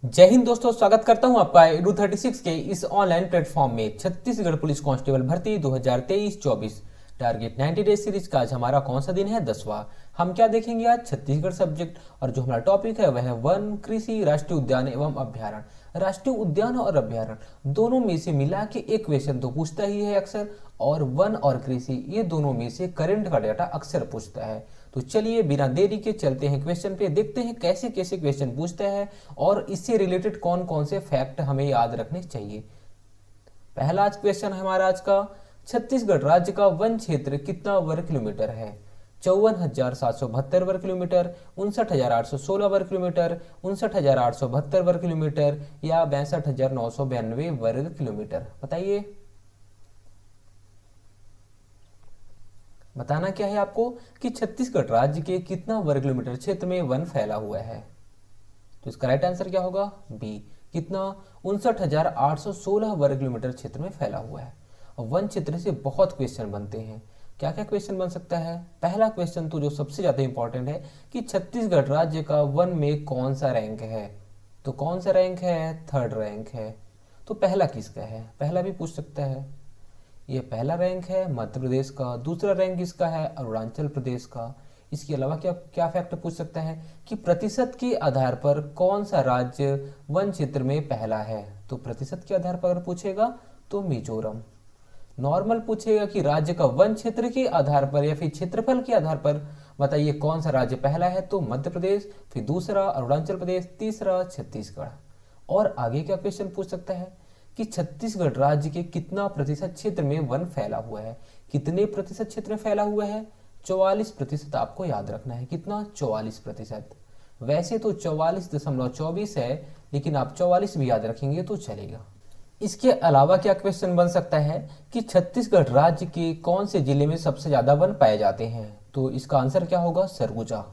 जय हिंद दोस्तों, स्वागत करता हूं आपका edu36 के इस ऑनलाइन प्लेटफॉर्म में। छत्तीसगढ़ पुलिस कांस्टेबल भर्ती 2023-24 टारगेट 90 डेज सीरीज का आज हमारा कौन सा दिन है? 10वां। हम क्या देखेंगे आज? छत्तीसगढ़ सब्जेक्ट। और जो हमारा टॉपिक है वह है वन, कृषि, राष्ट्रीय उद्यान एवं अभ्यारण्य। राष्ट्रीय उद्यान और अभ्यारण्य दोनों में से मिला के एक क्वेश्चन तो पूछता ही है अक्सर, और वन और कृषि ये दोनों में से करंट का डाटा अक्सर पूछता है। तो चलिए बिना देरी के चलते हैं क्वेश्चन पे, देखते हैं कैसे कैसे क्वेश्चन पूछता है और इससे रिलेटेड कौन कौन से फैक्ट हमें याद रखने चाहिए। पहला आज क्वेश्चन है हमारा आज का, छत्तीसगढ़ राज्य का वन क्षेत्र कितना वर्ग किलोमीटर है? 54,772 वर्ग किलोमीटर, 59,816 वर्ग किलोमीटर, 59,872 वर्ग किलोमीटर या 62,992 वर्ग किलोमीटर? बताइए। बताना क्या है आपको कि छत्तीसगढ़ राज्य के कितना वर्ग किलोमीटर क्षेत्र में वन फैला हुआ है। तो इसका राइट आंसर क्या होगा? बी। कितना? 59,816 वर्ग किलोमीटर क्षेत्र में फैला हुआ है। और वन क्षेत्र से बहुत क्वेश्चन बनते हैं। क्या क्या क्वेश्चन बन सकता है? पहला क्वेश्चन तो जो सबसे ज्यादा इंपॉर्टेंट है कि छत्तीसगढ़ राज्य का वन में कौन सा रैंक है। तो कौन सा रैंक है? थर्ड रैंक है। तो पहला किसका है? पहला भी पूछ सकता है। ये पहला रैंक है मध्य प्रदेश का, दूसरा रैंक इसका है अरुणाचल प्रदेश का। इसके अलावा क्या क्या फैक्ट पूछ सकता है कि प्रतिशत के आधार पर कौन सा राज्य वन क्षेत्र में पहला है। तो प्रतिशत के आधार पर अगर पूछेगा तो मिजोरम। नॉर्मल पूछेगा कि राज्य का वन क्षेत्र के आधार पर या फिर क्षेत्रफल के आधार पर बताइए कौन सा राज्य पहला है, तो मध्य प्रदेश, फिर दूसरा अरुणाचल प्रदेश, तीसरा छत्तीसगढ़। और आगे क्या क्वेश्चन पूछ सकता है कि छत्तीसगढ़ राज्य के कितना प्रतिशत क्षेत्र में वन फैला हुआ है। कितने प्रतिशत क्षेत्र में फैला हुआ है? 44% आपको याद रखना है। कितना? 44%। वैसे तो 44.24 है, लेकिन आप 44 भी याद रखेंगे तो चलेगा। इसके अलावा क्या क्वेश्चन बन सकता है कि छत्तीसगढ़ राज्य के कौन से जिले में सबसे ज्यादा वन पाए जाते हैं। तो इसका आंसर क्या होगा? सरगुजा।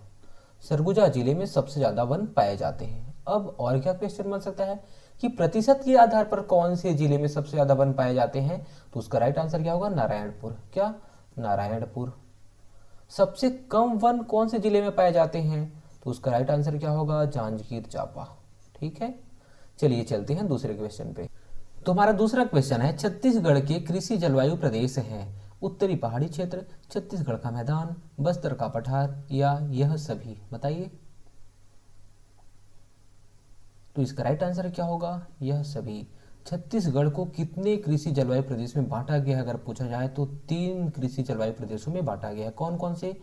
सरगुजा जिले में सबसे ज्यादा वन पाए जाते हैं। अब और क्या क्वेश्चन बन सकता है कि प्रतिशत के आधार पर कौन से जिले में सबसे ज्यादा वन पाए जाते हैं। तो उसका राइट आंसर क्या होगा? नारायणपुर। क्या? नारायणपुर। सबसे कम वन कौन से जिले में पाए जाते हैं? तो उसका राइट आंसर क्या होगा? जांजगीर चांपा। ठीक है, चलिए चलते हैं दूसरे क्वेश्चन पे। तो हमारा दूसरा क्वेश्चन है, छत्तीसगढ़ के कृषि जलवायु प्रदेश हैं उत्तरी पहाड़ी क्षेत्र, छत्तीसगढ़ का मैदान, बस्तर का पठार या यह सभी? बताइए। तो इसका राइट आंसर क्या होगा? यह सभी। छत्तीसगढ़ को कितने कृषि जलवायु प्रदेश में बांटा गया है अगर पूछा जाए तो 3 कृषि जलवायु प्रदेशों में बांटा गया है। कौन कौन से?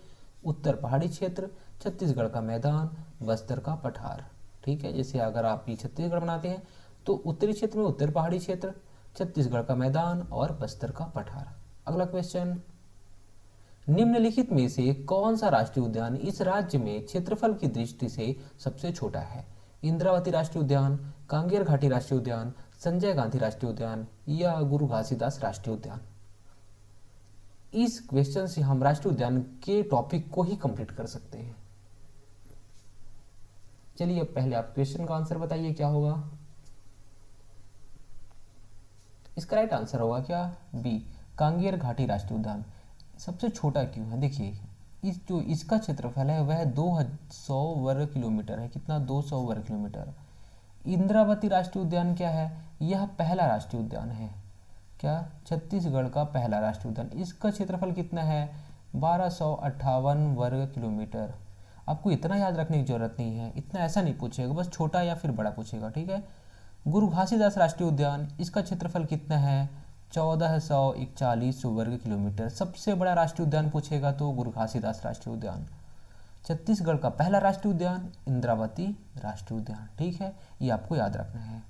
उत्तर पहाड़ी क्षेत्र, छत्तीसगढ़ का मैदान, बस्तर का पठार। ठीक है, जैसे अगर आप ये छत्तीसगढ़ बनाते हैं तो उत्तरी क्षेत्र में उत्तर पहाड़ी क्षेत्र, छत्तीसगढ़ का मैदान और बस्तर का पठार। अगला क्वेश्चन, निम्नलिखित में से कौन सा राष्ट्रीय उद्यान इस राज्य में क्षेत्रफल की दृष्टि से सबसे छोटा है? इंद्रावती राष्ट्रीय उद्यान, कांगेर घाटी राष्ट्रीय उद्यान, संजय गांधी राष्ट्रीय उद्यान या गुरु घासीदास राष्ट्रीय उद्यान? इस क्वेश्चन से हम राष्ट्रीय उद्यान के टॉपिक को ही कंप्लीट कर सकते हैं। चलिए अब पहले आप क्वेश्चन का आंसर बताइए क्या होगा। इसका राइट आंसर होगा क्या? बी, कांगेर घाटी राष्ट्रीय उद्यान। सबसे छोटा क्यों है? देखिए, इस जो इसका क्षेत्रफल है वह 200 वर्ग किलोमीटर है। कितना? 200 वर्ग किलोमीटर। इंद्रावती राष्ट्रीय उद्यान क्या है? यह पहला राष्ट्रीय उद्यान है। क्या? छत्तीसगढ़ का पहला राष्ट्रीय उद्यान। इसका क्षेत्रफल कितना है? 1258 वर्ग किलोमीटर। आपको इतना याद रखने की जरूरत नहीं है, इतना ऐसा नहीं पूछेगा, बस छोटा या फिर बड़ा पूछेगा। ठीक है। गुरु घासीदास राष्ट्रीय उद्यान, इसका क्षेत्रफल कितना है? 1441 वर्ग किलोमीटर। सबसे बड़ा राष्ट्रीय उद्यान पूछेगा तो गुरु घासीदास राष्ट्रीय उद्यान। छत्तीसगढ़ का पहला राष्ट्रीय उद्यान इंद्रावती राष्ट्रीय उद्यान। ठीक है, ये आपको याद रखना है।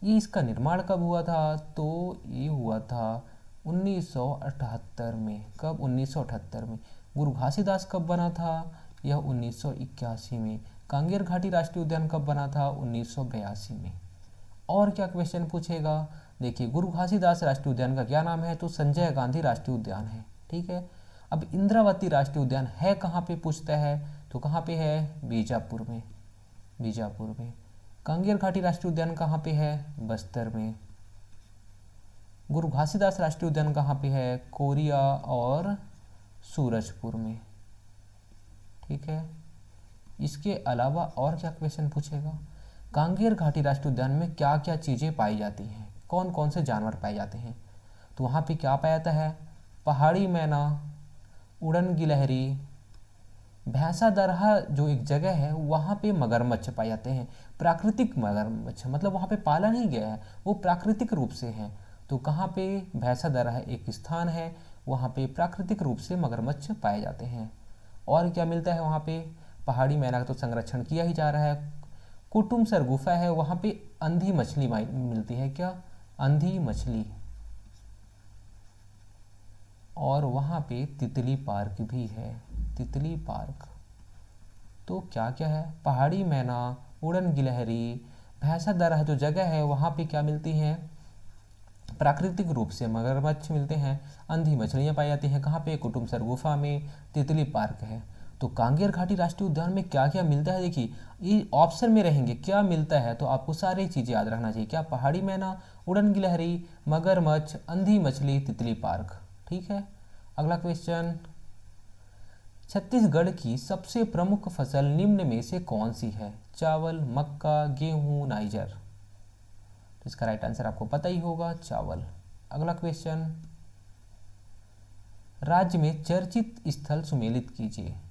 ये इसका निर्माण कब हुआ था? तो ये हुआ था 1978 में। कब? 1978 में। गुरु घासीदास कब बना था? यह 1981 में। कांगेर घाटी राष्ट्रीय उद्यान कब बना था? 1982 में। और क्या क्वेश्चन पूछेगा? देखिए, गुरु घासीदास राष्ट्रीय उद्यान का क्या नाम है? तो संजय गांधी राष्ट्रीय उद्यान है। ठीक है। अब इंद्रावती राष्ट्रीय उद्यान है कहाँ पे पूछता है, तो कहाँ पे है? बीजापुर में। बीजापुर में। कांगेर घाटी राष्ट्रीय उद्यान कहाँ पे है? बस्तर में। गुरु घासीदास राष्ट्रीय उद्यान कहाँ पे है? कोरिया और सूरजपुर में। ठीक है। इसके अलावा और क्या क्वेश्चन पूछेगा? कांगेर घाटी राष्ट्रीय उद्यान में क्या क्या चीज़ें पाई जाती हैं, कौन कौन से जानवर पाए जाते हैं? तो वहाँ पे क्या पाया जाता है? पहाड़ी मैना, उड़न गिलहरी, भैंसा दरहा जो एक जगह है वहाँ पे मगरमच्छ पाए जाते हैं। प्राकृतिक मगरमच्छ, मतलब वहाँ पे पाला नहीं गया है, वो प्राकृतिक रूप से हैं। तो कहाँ पे? भैंसा दरहा एक स्थान है, वहाँ पे प्राकृतिक रूप से मगरमच्छ पाए जाते हैं। और क्या मिलता है वहाँ पे? पहाड़ी मैना का तो संरक्षण किया ही जा रहा है। कुटुमसर गुफा है, वहाँ पे अंधी मछली मिलती है। क्या? अंधी मछली। और वहाँ पे तितली पार्क भी है, तितली पार्क। तो क्या क्या है? पहाड़ी मैना, उड़न गिलहरी, भैंसा दरहा जो जगह है वहाँ पे क्या मिलती हैं? प्राकृतिक रूप से मगरमच्छ मिलते हैं, अंधी मछलियाँ पाई जाती हैं। कहाँ पे? कुटुमसर गुफा में, तितली पार्क है। तो कांगेर घाटी राष्ट्रीय उद्यान में क्या क्या मिलता है? देखिए ये ऑप्शन में रहेंगे क्या मिलता है, तो आपको सारी चीज़ें याद रखना चाहिए। क्या? पहाड़ी मैना, उड़न गिलहरी, मगरमच्छ, अंधी मछली, तितली पार्क। ठीक है। अगला क्वेश्चन, छत्तीसगढ़ की सबसे प्रमुख फसल निम्न में से कौन सी है? चावल, मक्का, गेहूं, नाइजर। तो इसका राइट आंसर आपको पता ही होगा, चावल। अगला क्वेश्चन, राज्य में चर्चित स्थल सुमेलित कीजिए।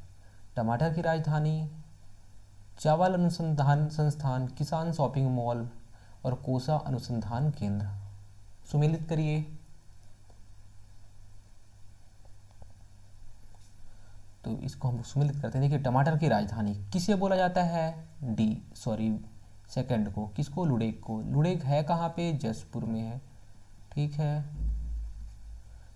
टमाटर की राजधानी, चावल अनुसंधान संस्थान, किसान शॉपिंग मॉल और कोसा अनुसंधान केंद्र। सुमेलित करिए। तो इसको हम सुमेलित करते हैं। देखिए टमाटर की राजधानी किसे बोला जाता है? सेकंड को। किसको? लुड़ेक को। लुड़ेक है कहाँ पे? जसपुर में है। ठीक है।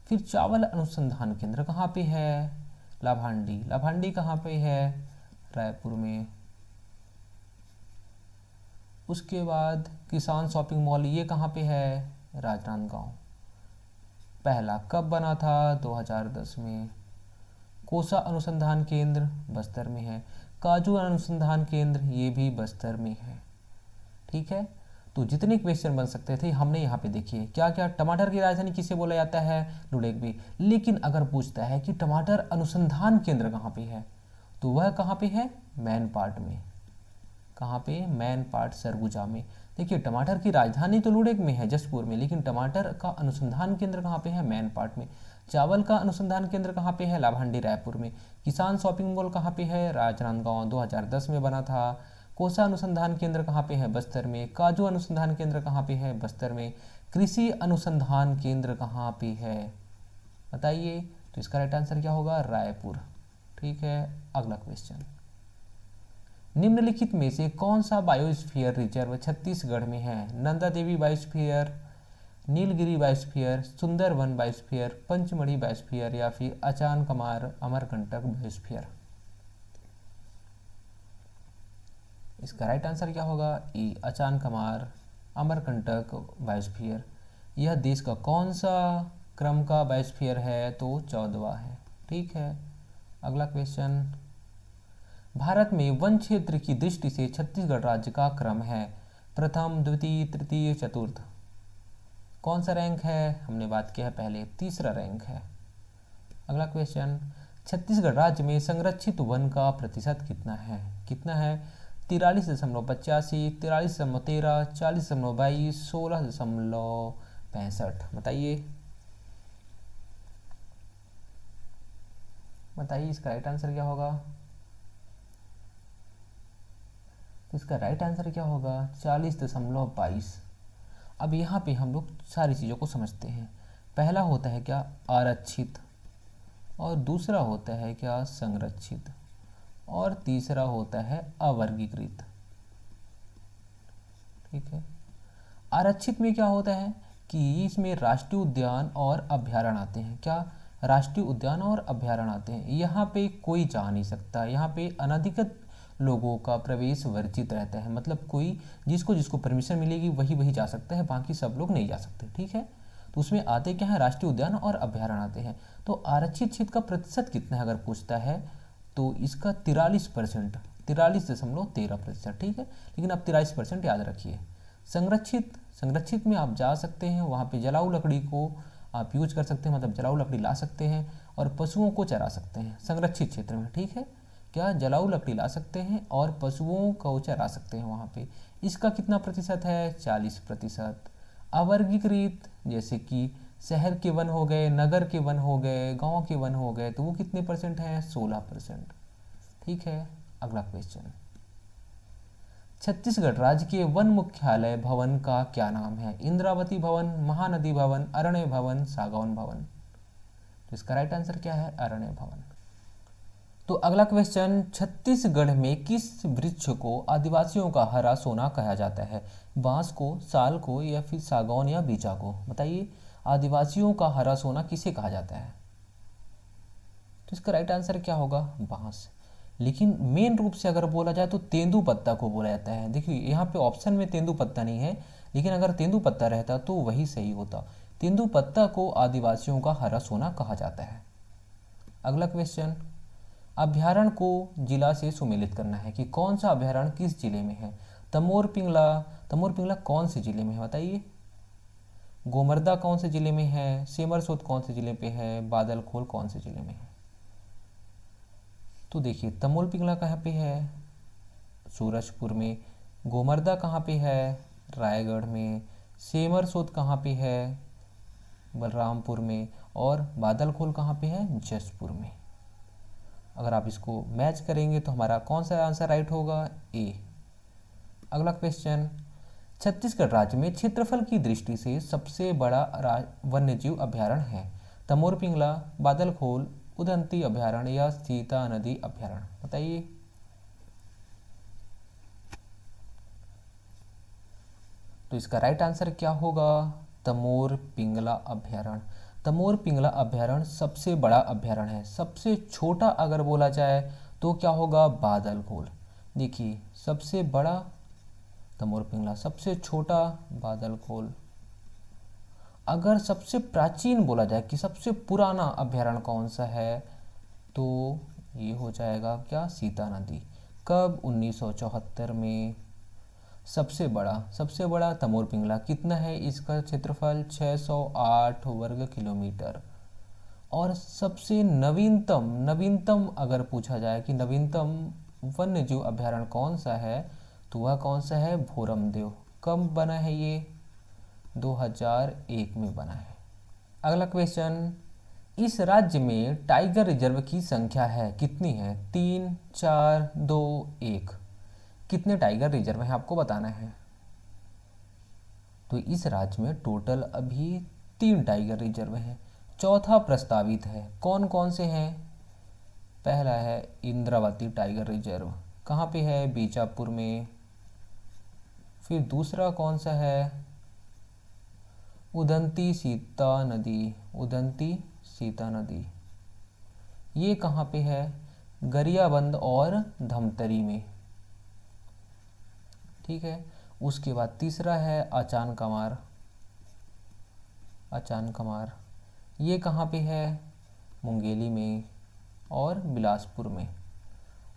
फिर चावल अनुसंधान केंद्र कहाँ पे है? लाभांडी। लाभांडी कहाँ पे है? रायपुर में। उसके बाद किसान शॉपिंग मॉल ये कहाँ पे है? राजनांदगांव। पहला कब बना था? 2010 में। कोसा अनुसंधान केंद्र बस्तर में है। काजू अनुसंधान केंद्र ये भी बस्तर में है। ठीक है। तो जितने क्वेश्चन बन सकते थे हमने यहाँ पे देखिए क्या क्या। टमाटर की राजधानी किसे बोला जाता है? लुड़ेक भी। लेकिन अगर पूछता है कि टमाटर अनुसंधान केंद्र कहाँ पे है, तो वह कहाँ पे है? मैन पार्ट में। कहाँ पे? मैन पार्ट, सरगुजा में। देखिए टमाटर की राजधानी तो लुड़ेक में है, जसपुर में, लेकिन टमाटर का अनुसंधान केंद्र कहाँ पे है? मैन पार्ट में। चावल का अनुसंधान केंद्र कहाँ पे है? लाभांडी, रायपुर में। किसान शॉपिंग मॉल कहाँ पे है? राजनांदगांव, 2010 में बना था। कोसा अनुसंधान केंद्र कहाँ पे है? बस्तर में। काजू अनुसंधान केंद्र कहाँ पे है? बस्तर में। कृषि अनुसंधान केंद्र कहाँ पे है? बताइए। तो इसका राइट आंसर क्या होगा? रायपुर। ठीक है। अगला क्वेश्चन, निम्नलिखित में से कौन सा बायोस्फीयर रिजर्व छत्तीसगढ़ में है? Nanda Devi biosphere, Nilgiri biosphere, Sundarban biosphere, Pachmarhi biosphere या फिर अचानकमार अमरकंटक बायोस्फीयर। इसका राइट आंसर क्या होगा? E, Achanakmar Amarkantak biosphere. यह देश का कौन सा क्रम का बायोस्फीयर है? तो 14वां है। ठीक है। अगला क्वेश्चन, भारत में वन क्षेत्र की दृष्टि से छत्तीसगढ़ राज्य का क्रम है? प्रथम, द्वितीय, तृतीय, चतुर्थ। कौन सा रैंक है? हमने बात किया है पहले, तीसरा रैंक है। अगला क्वेश्चन, छत्तीसगढ़ राज्य में संरक्षित वन का प्रतिशत कितना है? कितना है? 43.85, 43.13, 40.22, 16.65। बताइए। बताइए इसका राइट आंसर क्या होगा? तो इसका राइट आंसर क्या होगा? 40.22। अब यहाँ पे हम लोग सारी चीज़ों को समझते हैं। पहला होता है क्या? आरक्षित, और दूसरा होता है क्या? संरक्षित, और तीसरा होता है अवर्गीकृत। ठीक है। आरक्षित में क्या होता है कि इसमें राष्ट्रीय उद्यान और अभ्यारण्य आते हैं। क्या? राष्ट्रीय उद्यान और अभ्यारण्य आते हैं। यहाँ पे कोई जा नहीं सकता, यहाँ पे अनधिकृत लोगों का प्रवेश वर्जित रहता है। मतलब कोई जिसको जिसको परमिशन मिलेगी वही वही जा सकता है, बाकी सब लोग नहीं जा सकते। ठीक है। तो उसमें आते क्या है? राष्ट्रीय उद्यान और अभ्यारण्य आते हैं। तो आरक्षित क्षेत्र का प्रतिशत कितना है अगर पूछता है, तो इसका 43%, 43.13%। ठीक है। लेकिन आप 43% याद रखिए। संरक्षित में आप जा सकते हैं, वहाँ पे जलाऊ लकड़ी को आप यूज कर सकते हैं, मतलब जलाऊ लकड़ी ला सकते हैं और पशुओं को चरा सकते हैं संरक्षित क्षेत्र में। ठीक है। क्या? जलाऊ लकड़ी ला सकते हैं और पशुओं को चरा सकते हैं वहाँ पे। इसका कितना प्रतिशत है? 40%। अवर्गीकृत जैसे कि शहर के वन हो गए, नगर के वन हो गए, गांव के वन हो गए, तो वो कितने परसेंट हैं? 16%। ठीक है, अगला क्वेश्चन। छत्तीसगढ़ राज्य के वन मुख्यालय भवन का क्या नाम है? इंद्रावती भवन, महानदी भवन, अरण्य भवन, सागौन भवन। तो इसका राइट आंसर क्या है? अरण्य भवन। तो अगला क्वेश्चन, छत्तीसगढ़ में किस वृक्ष को आदिवासियों का हरा सोना कहा जाता है? बांस को, साल को, या फिर सागौन या बीजा को? बताइए, आदिवासियों का हरा सोना किसे कहा जाता है? तो इसका राइट आंसर क्या होगा? बांस। लेकिन मेन रूप से अगर बोला जाए तो तेंदू पत्ता को बोला जाता है। देखिए यहाँ पे ऑप्शन में तेंदू पत्ता नहीं है, लेकिन अगर तेंदू पत्ता रहता तो वही सही होता। तेंदू पत्ता को आदिवासियों का हरा सोना कहा जाता है। अगला क्वेश्चन, अभ्यारण्य को जिला से सुमेलित करना है कि कौन सा अभ्यारण्य किस जिले में है? तमोर पिंगला कौन से जिले में है? बताइए। गोमर्दा कौन से जिले में है? सेमरसोत कौन से जिले पे है? बादलखोल कौन से जिले में है? तो देखिए, तमोल पिंगला कहाँ पे है? सूरजपुर में। गोमर्दा कहाँ पे है? रायगढ़ में। सेमरसोत कहाँ पे है? बलरामपुर में। और बादलखोल कहाँ पे है? जसपुर में। अगर आप इसको मैच करेंगे तो हमारा कौन सा आंसर राइट होगा? ए। अगला क्वेश्चन, छत्तीसगढ़ राज्य में क्षेत्रफल की दृष्टि से सबसे बड़ा वन्यजीव अभ्यारण्य है? तमोर पिंगला, बादलखोल, उदंती अभ्यारण्य या सीता नदी अभ्यारण्य? बताइए। तो इसका राइट आंसर क्या होगा? तमोर पिंगला अभ्यारण्य। तमोर पिंगला अभ्यारण्य सबसे बड़ा अभ्यारण्य है। सबसे छोटा अगर बोला जाए तो क्या होगा? बादलखोल। देखिए, सबसे बड़ा तमोर पिंगला, सबसे छोटा बादलखोल। अगर सबसे प्राचीन बोला जाए कि सबसे पुराना अभ्यारण्य कौन सा है, तो ये हो जाएगा क्या? सीता नदी। कब? 1974 में। सबसे बड़ा तमोर पिंगला कितना है? इसका क्षेत्रफल 608 वर्ग किलोमीटर। और सबसे नवीनतम अगर पूछा जाए कि नवीनतम वन्यजीव अभ्यारण्य कौन सा है, तो वह कौन सा है? भोरमदेव। कब बना है ये? 2001 में बना है। अगला क्वेश्चन, इस राज्य में टाइगर रिजर्व की संख्या है कितनी है? 3, 4, 2, 1। कितने टाइगर रिजर्व हैं आपको बताना है। तो इस राज्य में टोटल अभी 3 टाइगर रिजर्व हैं। चौथा प्रस्तावित है। कौन कौन से हैं? पहला है इंद्रावती टाइगर रिजर्व। कहाँ पे है? बीजापुर में। फिर दूसरा कौन सा है? उदंती सीता नदी। ये कहाँ पे है? गरियाबंद और धमतरी में। ठीक है। उसके बाद तीसरा है अचान कमार। ये कहाँ पे है? मुंगेली में और बिलासपुर में।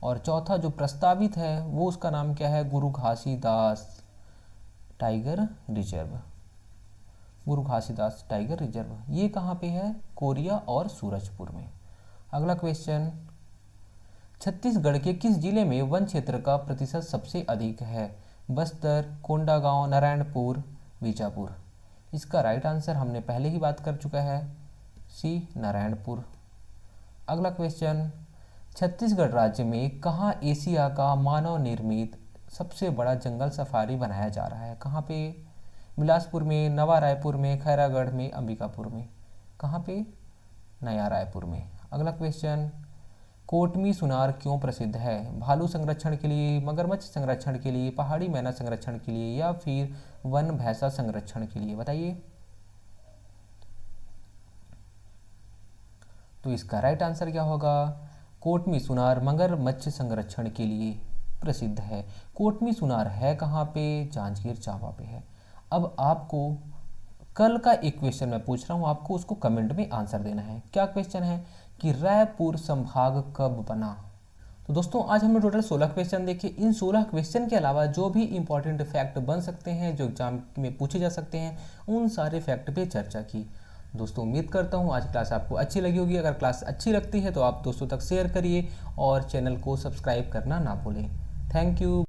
और चौथा जो प्रस्तावित है वो उसका नाम क्या है? गुरु घासीदास टाइगर रिजर्व। ये कहाँ पे है? कोरिया और सूरजपुर में। अगला क्वेश्चन, छत्तीसगढ़ के किस जिले में वन क्षेत्र का प्रतिशत सबसे अधिक है? बस्तर, कोंडागांव, नारायणपुर, बीजापुर। इसका राइट आंसर हमने पहले ही बात कर चुका है, सी नारायणपुर। अगला क्वेश्चन, छत्तीसगढ़ राज्य में कहाँ एशिया का मानव निर्मित सबसे बड़ा जंगल सफारी बनाया जा रहा है? कहाँ पे? बिलासपुर में, नवा रायपुर में, खैरागढ़ में, अंबिकापुर में। कहाँ पे? नया रायपुर में। अगला क्वेश्चन, कोटमी सुनार क्यों प्रसिद्ध है? भालू संरक्षण के लिए, मगरमच्छ संरक्षण के लिए, पहाड़ी मैना संरक्षण के लिए, या फिर वन भैंसा संरक्षण के लिए? बताइए। तो इसका राइट आंसर क्या होगा? कोटमी सुनार मगरमच्छ संरक्षण के लिए प्रसिद्ध है। कोटमी सुनार है कहाँ पे? जांजगीर चांपा पे है। अब आपको कल का एक क्वेश्चन मैं पूछ रहा हूँ, आपको उसको कमेंट में आंसर देना है। क्या क्वेश्चन है कि रायपुर संभाग कब बना? तो दोस्तों आज हमने टोटल 16 क्वेश्चन देखे। इन 16 क्वेश्चन के अलावा जो भी इंपॉर्टेंट फैक्ट बन सकते हैं, जो एग्जाम में पूछे जा सकते हैं, उन सारे फैक्ट पे चर्चा की। दोस्तों उम्मीद करता हूँ आज क्लास आपको अच्छी लगी होगी। अगर क्लास अच्छी लगती है तो आप दोस्तों तक शेयर करिए और चैनल को सब्सक्राइब करना ना भूलें। Thank you.